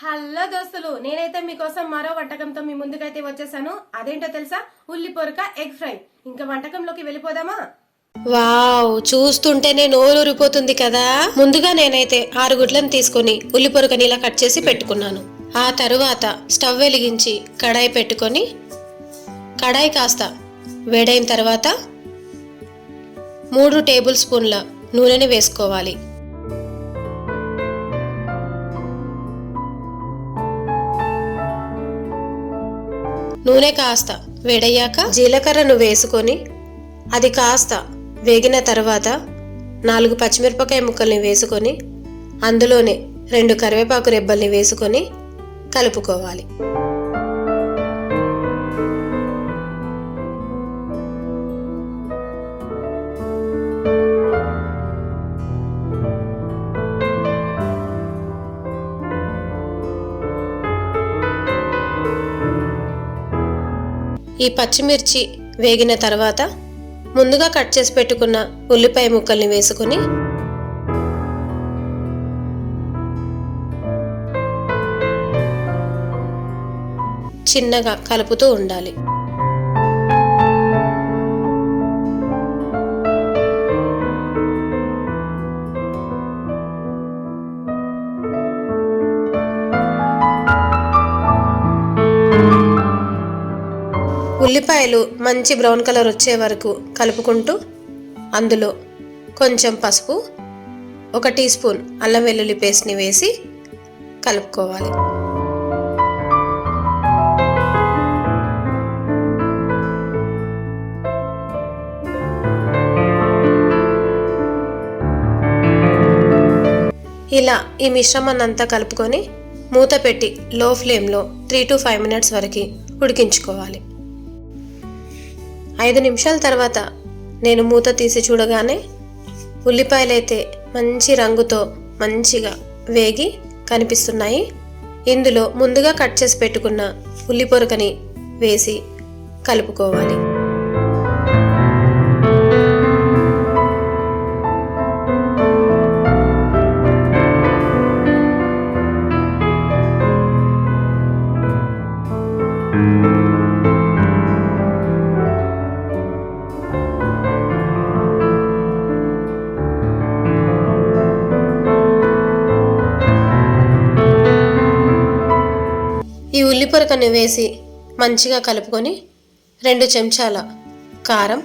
Hello దోస్తులు, నేనైతే మీకోసం మరో వంటకంతో మీ ముందుకైతే వచ్చేసాను. అదేంటో తెలుసా? ఉల్లి పొరక ఎగ్ ఫ్రై. ఇంకా వంటకంలోకి వెళ్ళిపోదామా? వావ్, చూస్తుంటేనే నోరూరిపోతుంది కదా. ముందుగా నేనైతే 6 గుడ్లను తీసుకుని ఉల్లి పొరకని ఇలా కట్ చేసి పెట్టుకున్నాను. ఆ తరువాత స్టవ్ వెలిగించి కడాయి పెట్టుకొని కడాయి కాస్త వేడైన తర్వాత 3 టేబుల్ స్పూన్ల నూనెని వేసుకోవాలి. నూనె కాస్త వేడయ్యాక జీలకర్రను వేసుకొని అది కాస్త వేగిన తర్వాత 4 పచ్చిమిరపకాయ ముక్కల్ని వేసుకొని అందులోనే 2 కరివేపాకు రెబ్బల్ని వేసుకొని కలుపుకోవాలి. ఈ పచ్చిమిర్చి వేగిన తర్వాత ముందుగా కట్ చేసి పెట్టుకున్న ఉల్లిపాయ ముక్కల్ని వేసుకొని చిన్నగా కలుపుతూ ఉండాలి. ఉల్లిపాయలు మంచి బ్రౌన్ కలర్ వచ్చే వరకు కలుపుకుంటూ అందులో కొంచెం పసుపు, 1 టీ స్పూన్ అల్లం వెల్లుల్లి పేస్ట్ని వేసి కలుపుకోవాలి. ఇలా ఈ మిశ్రమాన్ని అంతా కలుపుకొని మూత పెట్టి లో ఫ్లేమ్లో 3 to 5 మినిట్స్ వరకు ఉడికించుకోవాలి. 5 నిమిషాల తర్వాత నేను మూత తీసి చూడగానే ఉల్లిపాయలైతే మంచి రంగుతో మంచిగా వేగి కనిపిస్తున్నాయి. ఇందులో ముందుగా కట్ చేసి పెట్టుకున్న ఉల్లి పొరకని వేసి కలుపుకోవాలి. ఈ ఉల్లి పొరకను వేసి మంచిగా కలుపుకొని 2 చెంచాల కారం,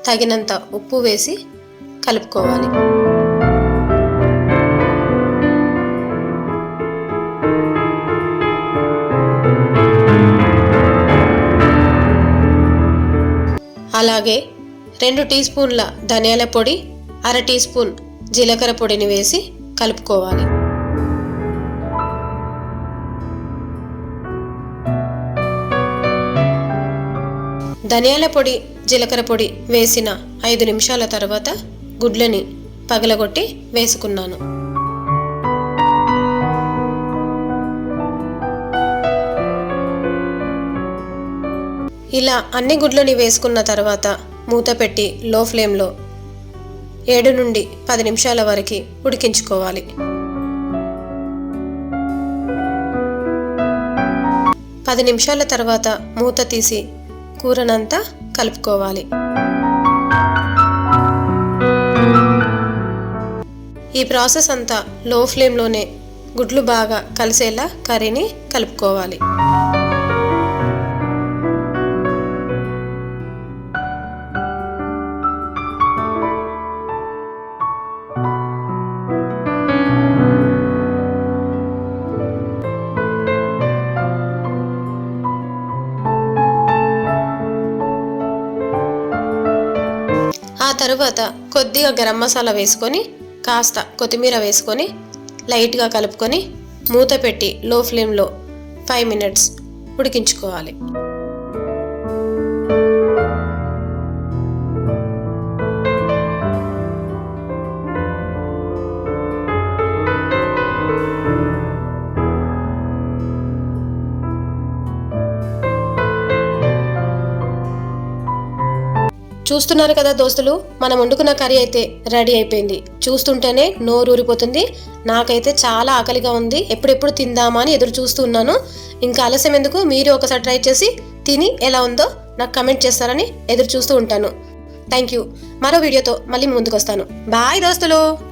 తగినంత ఉప్పు వేసి కలుపుకోవాలి. అలాగే 2 టీ స్పూన్ల ధనియాల పొడి, 1/2 టీ స్పూన్ జీలకర్ర పొడిని వేసి కలుపుకోవాలి. ధనియాల పొడి, జీలకర్ర పొడి వేసిన 5 నిమిషాల తర్వాత గుడ్లని పగలగొట్టి వేసుకున్నాను. ఇలా అన్ని గుడ్లని వేసుకున్న తర్వాత మూత పెట్టి లో ఫ్లేమ్లో 7 నుండి 10 నిమిషాల వరకు ఉడికించుకోవాలి. 10 నిమిషాల తర్వాత మూత తీసి కూరనంతా కలుపుకోవాలి. ఈ ప్రాసెస్ అంతా లో ఫ్లేమ్లోనే గుడ్లు బాగా కలిసేలా కర్రీని కలుపుకోవాలి. ఆ తరువాత కొద్దిగా గరం మసాలా వేసుకొని కాస్త కొత్తిమీర వేసుకొని లైట్గా కలుపుకొని మూత పెట్టి లో ఫ్లేమ్లో 5 మినిట్స్ ఉడికించుకోవాలి. చూస్తున్నారు కదా దోస్తులు, మనం వండుకున్న కర్రీ అయితే రెడీ అయిపోయింది. చూస్తుంటేనే నోరు ఊరిపోతుంది. నాకైతే చాలా ఆకలిగా ఉంది. ఎప్పుడెప్పుడు తిందామా అని ఎదురు చూస్తూ ఉన్నాను. ఇంకా ఆలస్యం ఎందుకు, మీరు ఒకసారి ట్రై చేసి తిని ఎలా ఉందో నాకు కమెంట్ చేస్తారని ఎదురు చూస్తూ ఉంటాను. Thank you. మరో వీడియోతో మళ్ళీ ముందుకు వస్తాను. బాయ్ దోస్తులు.